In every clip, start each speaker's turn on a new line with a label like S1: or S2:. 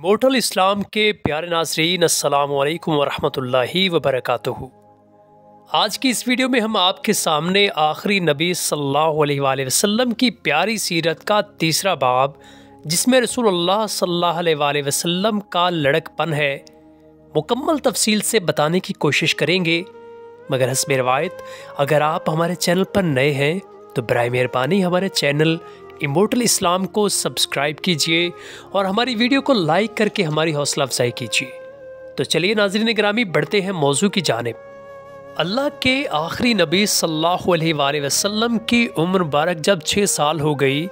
S1: Immortal इस्लाम के प्यारे नाज़रीन, अस्सलामु अलैकुम वरहमतुल्लाहि वबरकातुहू। आज की इस वीडियो में हम आपके सामने आखिरी नबी सल्लल्लाहु अलैहि वसल्लम की प्यारी सीरत का तीसरा बाब, जिसमें रसूलुल्लाह सल्लल्लाहु अलैहि वसल्लम का लड़कपन है, मुकम्मल तफसील से बताने की कोशिश करेंगे। मगर हस्ब रवायत अगर आप हमारे चैनल पर नए हैं तो बराए मेहरबानी हमारे चैनल इमोर्टल इस्लाम को सब्सक्राइब कीजिए और हमारी वीडियो को लाइक करके हमारी हौसला अफजाई कीजिए। तो चलिए नाज़रीन गिरामी, बढ़ते हैं मौजू की जानिब। अल्लाह के आखिरी नबी सल्लल्लाहु अलैहि वसल्लम की उम्र मुबारक जब 6 साल हो गई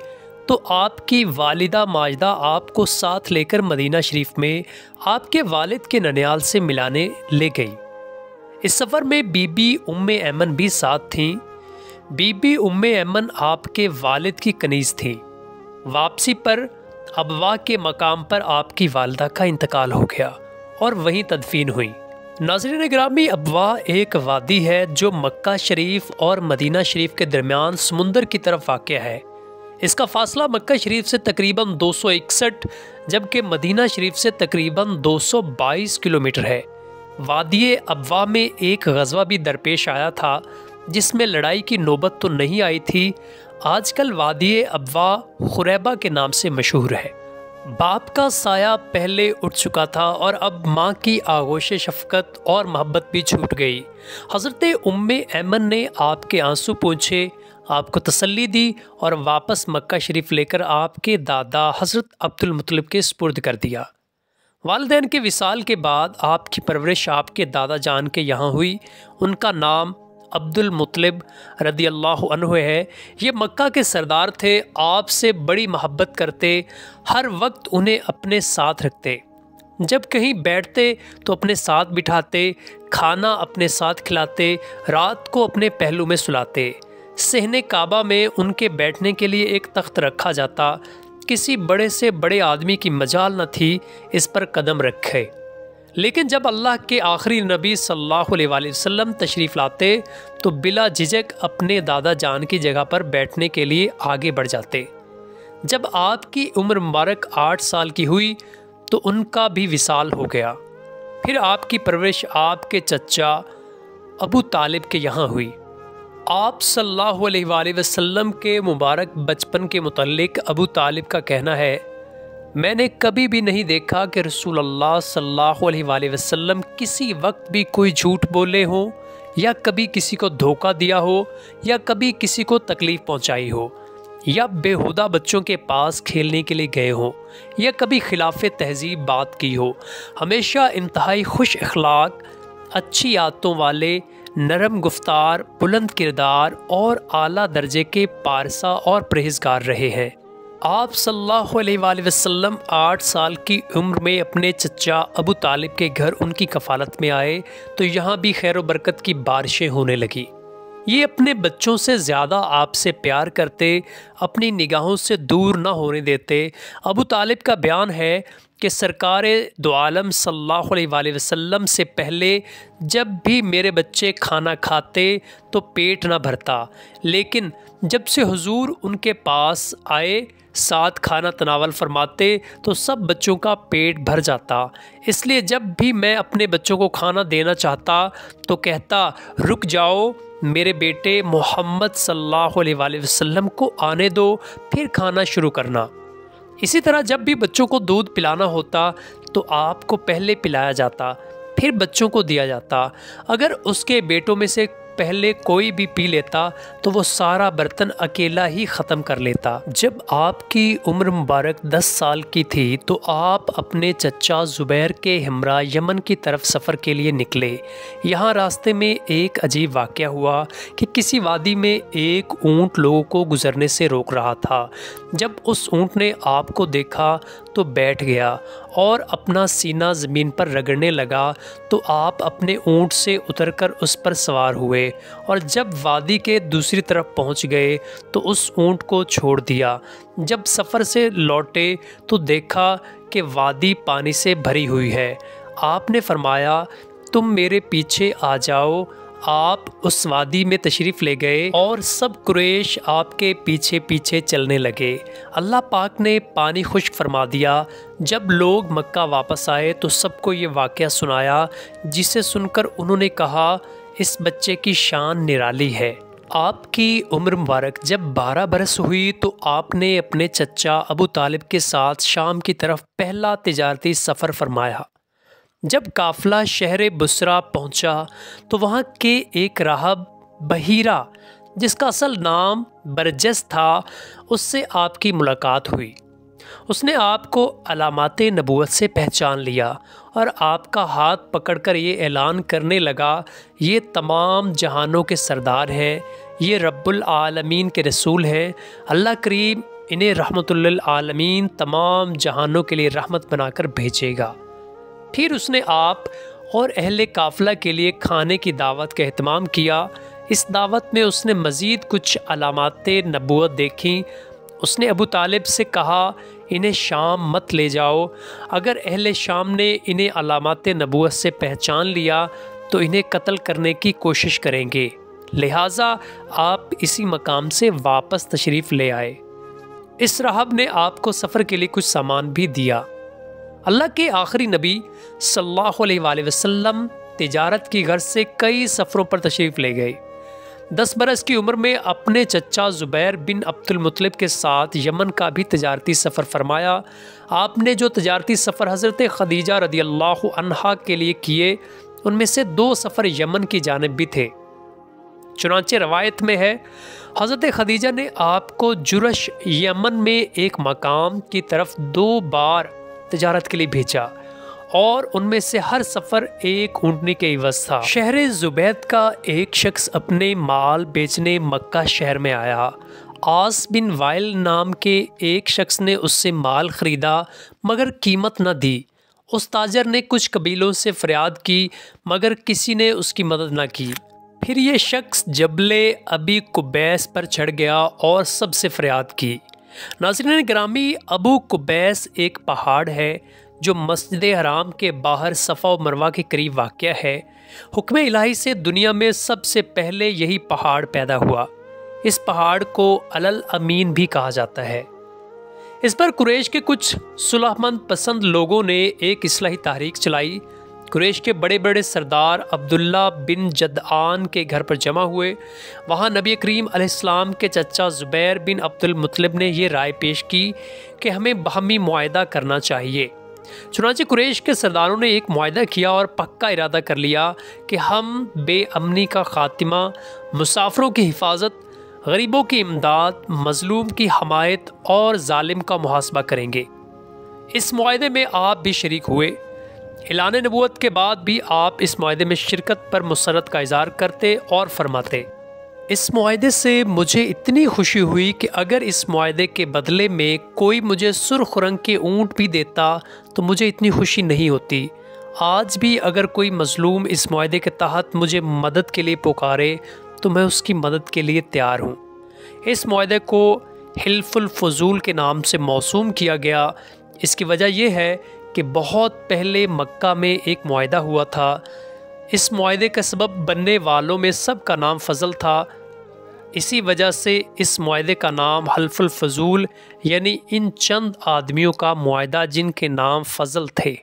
S1: तो आपकी वालिदा माजिदा आपको साथ लेकर मदीना शरीफ में आपके वालिद के ननियाल से मिलाने ले गई। इस सफ़र में बीबी उम्मे ऐमन भी साथ थीं। बीबी उम्मे ऐमन आपके वालिद की कनीज़ थी। वापसी पर अबवा के मकाम पर आपकी वालिदा का इंतकाल हो गया और वहीं तदफीन हुई। नाज़रीन गिरामी, अबवा एक वादी है जो मक्का शरीफ और मदीना शरीफ के दरमियान समुंदर की तरफ वाक़या है। इसका फासला मक्का शरीफ से तकरीबन 261 जबकि मदीना शरीफ से तकरीबन 222 किलोमीटर है। वादी अबवा में एक गज़वा भी दरपेश आया था जिसमें लड़ाई की नौबत तो नहीं आई थी। आजकल वादी अबवा खुरैबा के नाम से मशहूर है। बाप का साया पहले उठ चुका था और अब माँ की आगोश शफ़क़त और मोहब्बत भी छूट गई। हज़रत उम्मे ऐमन ने आपके आंसू पोंछे, आपको तसल्ली दी और वापस मक्का शरीफ लेकर आपके दादा हज़रत अब्दुल मुत्तलिब के सुपुर्द कर दिया। वालिदैन के विसाल के बाद आपकी परवरिश आपके दादा जान के यहाँ हुई। उनका नाम अब्दुल मुत्तलिब रदी अल्लाह अन्हु है। ये मक्का के सरदार थे, आपसे बड़ी मोहब्बत करते, हर वक्त उन्हें अपने साथ रखते। जब कहीं बैठते तो अपने साथ बिठाते, खाना अपने साथ खिलाते, रात को अपने पहलू में सुलाते। सहने काबा में उनके बैठने के लिए एक तख्त रखा जाता। किसी बड़े से बड़े आदमी की मजाल न थी इस पर कदम रखे। लेकिन जब अल्लाह के आखिरी नबी सल्लल्लाहु अलैहि वसल्लम तशरीफ़ लाते तो बिला झिझक अपने दादा जान की जगह पर बैठने के लिए आगे बढ़ जाते। जब आपकी उम्र मुबारक 8 साल की हुई तो उनका भी विसाल हो गया। फिर आपकी परवरिश आपके चचा अबू तालिब के यहाँ हुई। आप सल्लल्लाहु अलैहि वसल्लम के मुबारक बचपन के मुतल्लिक अबू तालिब का कहना है, मैंने कभी भी नहीं देखा कि रसूलुल्लाह सल्लल्लाहु अलैहि वसल्लम किसी वक्त भी कोई झूठ बोले हो या कभी किसी को धोखा दिया हो या कभी किसी को तकलीफ़ पहुंचाई हो या बेहुदा बच्चों के पास खेलने के लिए गए हो या कभी खिलाफ तहजीब बात की हो। हमेशा इंतहाई खुश अखलाक, अच्छी आदतों वाले, नरम गुफ्तार, बुलंद किरदार और आला दर्जे के पारसा और परहेज़गार रहे हैं। आप सल्लल्लाहु अलैहि वसल्लम 8 साल की उम्र में अपने चचा अबू तालिब के घर उनकी कफ़ालत में आए तो यहाँ भी खैर व बरकत की बारिशें होने लगी। ये अपने बच्चों से ज़्यादा आपसे प्यार करते, अपनी निगाहों से दूर न होने देते। अबू तालिब का बयान है कि सरकारे दो आलम सल्लल्लाहु अलैहि वसल्लम से पहले जब भी मेरे बच्चे खाना खाते तो पेट न भरता, लेकिन जब से हुजूर उनके पास आए साथ खाना तनावल फरमाते तो सब बच्चों का पेट भर जाता। इसलिए जब भी मैं अपने बच्चों को खाना देना चाहता तो कहता, रुक जाओ, मेरे बेटे मोहम्मद सल्लल्लाहु अलैहि वसल्लम को आने दो, फिर खाना शुरू करना। इसी तरह जब भी बच्चों को दूध पिलाना होता तो आपको पहले पिलाया जाता, फिर बच्चों को दिया जाता। अगर उसके बेटों में से पहले कोई भी पी लेता तो वो सारा बर्तन अकेला ही ख़त्म कर लेता। जब आपकी उम्र मुबारक 10 साल की थी तो आप अपने चचा ज़ुबैर के हमरा यमन की तरफ सफ़र के लिए निकले। यहाँ रास्ते में एक अजीब वाक़या हुआ कि किसी वादी में एक ऊँट लोगों को गुज़रने से रोक रहा था। जब उस ऊँट ने आपको देखा तो बैठ गया और अपना सीना ज़मीन पर रगड़ने लगा तो आप अपने ऊँट से उतरकर उस पर सवार हुए और जब वादी के दूसरी तरफ पहुँच गए तो उस ऊँट को छोड़ दिया। जब सफ़र से लौटे तो देखा कि वादी पानी से भरी हुई है। आपने फरमाया, तुम मेरे पीछे आ जाओ, آپ اس وادی میں تشریف لے گئے اور سب قریش آپ کے پیچھے پیچھے چلنے لگے۔ اللہ پاک نے پانی خشک فرما دیا۔ جب لوگ مکہ واپس آئے تو سب کو یہ واقعہ سنایا، جسے سن کر انہوں نے کہا اس بچے کی شان نرالی ہے۔ آپ کی عمر مبارک جب 12 برس ہوئی تو آپ نے اپنے چچا ابو طالب کے ساتھ شام کی طرف پہلا تجارتی سفر فرمایا۔ جب قافلہ شہر بصرہ پہنچا تو وہاں کے ایک راہب بحیرہ، جس کا اصل نام برجس تھا، اس سے آپ کی ملاقات ہوئی۔ اس نے آپ کو علامات نبوت سے پہچان لیا اور آپ کا ہاتھ پکڑ کر یہ اعلان کرنے لگا، یہ تمام جہانوں کے سردار ہیں، یہ رب العالمین کے رسول ہیں، اللہ کریم انہیں رحمت للعالمین تمام جہانوں کے لیے رحمت بنا کر بھیجے گا۔ پھر اس نے آپ اور اہل قافلہ کے لیے کھانے کی دعوت کا اہتمام کیا۔ اس دعوت میں اس نے مزید کچھ علامات نبوت دیکھیں۔ اس نے ابو طالب سے کہا انہیں شام مت لے جاؤ، اگر اہل شام نے انہیں علامات نبوت سے پہچان لیا تو انہیں قتل کرنے کی کوشش کریں گے، لہٰذا آپ اسی مقام سے واپس تشریف لے آئے۔ اس راہب نے آپ کو سفر کے لیے کچھ سامان بھی دیا۔ اللہ کے آخری نبی صلی اللہ علیہ وآلہ وسلم تجارت کی غرض سے کئی سفروں پر تشریف لے گئے۔ 10 برس کی عمر میں اپنے چچا زبیر بن عبد المطلب کے ساتھ یمن کا بھی تجارتی سفر فرمایا۔ آپ نے جو تجارتی سفر حضرت خدیجہ رضی اللہ عنہا کے لیے کیے، ان میں سے 2 سفر یمن کی جانب بھی تھے۔ چنانچہ روایت میں ہے حضرت خدیجہ نے آپ کو جرش یمن میں ایک مقام کی طرف 2 بار تجارت کے لیے بھیجا، اور ان میں سے ہر سفر ایک اونٹنی کے عوض تھا۔ شہر زبید کا ایک شخص اپنے مال بیچنے مکہ شہر میں آیا۔ عاص بن وائل نام کے ایک شخص نے اس سے مال خریدا مگر قیمت نہ دی۔ اس تاجر نے کچھ قبیلوں سے فریاد کی مگر کسی نے اس کی مدد نہ کی۔ پھر یہ شخص جبل ابی قبیس پر چڑھ گیا اور سب سے فریاد کی۔ ناظرین گرامی، ابو قبیس ایک پہاڑ ہے جو مسجد حرام کے باہر صفا و مروہ کے قریب واقع ہے۔ حکم الہی سے دنیا میں سب سے پہلے یہی پہاڑ پیدا ہوا۔ اس پہاڑ کو الامین بھی کہا جاتا ہے۔ اس پر قریش کے کچھ صلح مند پسند لوگوں نے ایک اصلاحی تحریک چلائی۔ قریش کے بڑے بڑے سردار عبداللہ بن جدعان کے گھر پر جمع ہوئے۔ وہاں نبی کریم علیہ السلام کے چچا زبیر بن عبد المطلب نے یہ رائے پیش کی کہ ہمیں باہمی معاہدہ کرنا چاہیے۔ چنانچہ قریش کے سرداروں نے ایک معاہدہ کیا اور پکا ارادہ کر لیا کہ ہم بے امنی کا خاتمہ، مسافروں کی حفاظت، غریبوں کی امداد، مظلوم کی حمایت اور ظالم کا محاسبہ کریں گے۔ اس معاہدے میں آپ بھی شریک ہوئے۔ اعلان نبوت کے بعد بھی آپ اس معاہدے میں شرکت پر مسرت کا اظہار کرتے اور فرماتے، اس معاہدے سے مجھے اتنی خوشی ہوئی کہ اگر اس معاہدے کے بدلے میں کوئی مجھے سرخ رنگ کے اونٹ بھی دیتا تو مجھے اتنی خوشی نہیں ہوتی۔ آج بھی اگر کوئی مظلوم اس معاہدے کے تحت مجھے مدد کے لیے پکارے تو میں اس کی مدد کے لیے تیار ہوں۔ اس معاہدے کو حلف الفضول کے نام سے موسوم کیا گیا۔ اس کی وجہ یہ ہے کہ بہت پہلے مکہ میں ایک معاہدہ ہوا تھا۔ اس معاہدے کا سبب بننے والوں میں سب کا نام فضل تھا، اسی وجہ سے اس معاہدے کا نام حلف الفضول، یعنی ان چند آدمیوں کا معاہدہ جن کے نام فضل تھے۔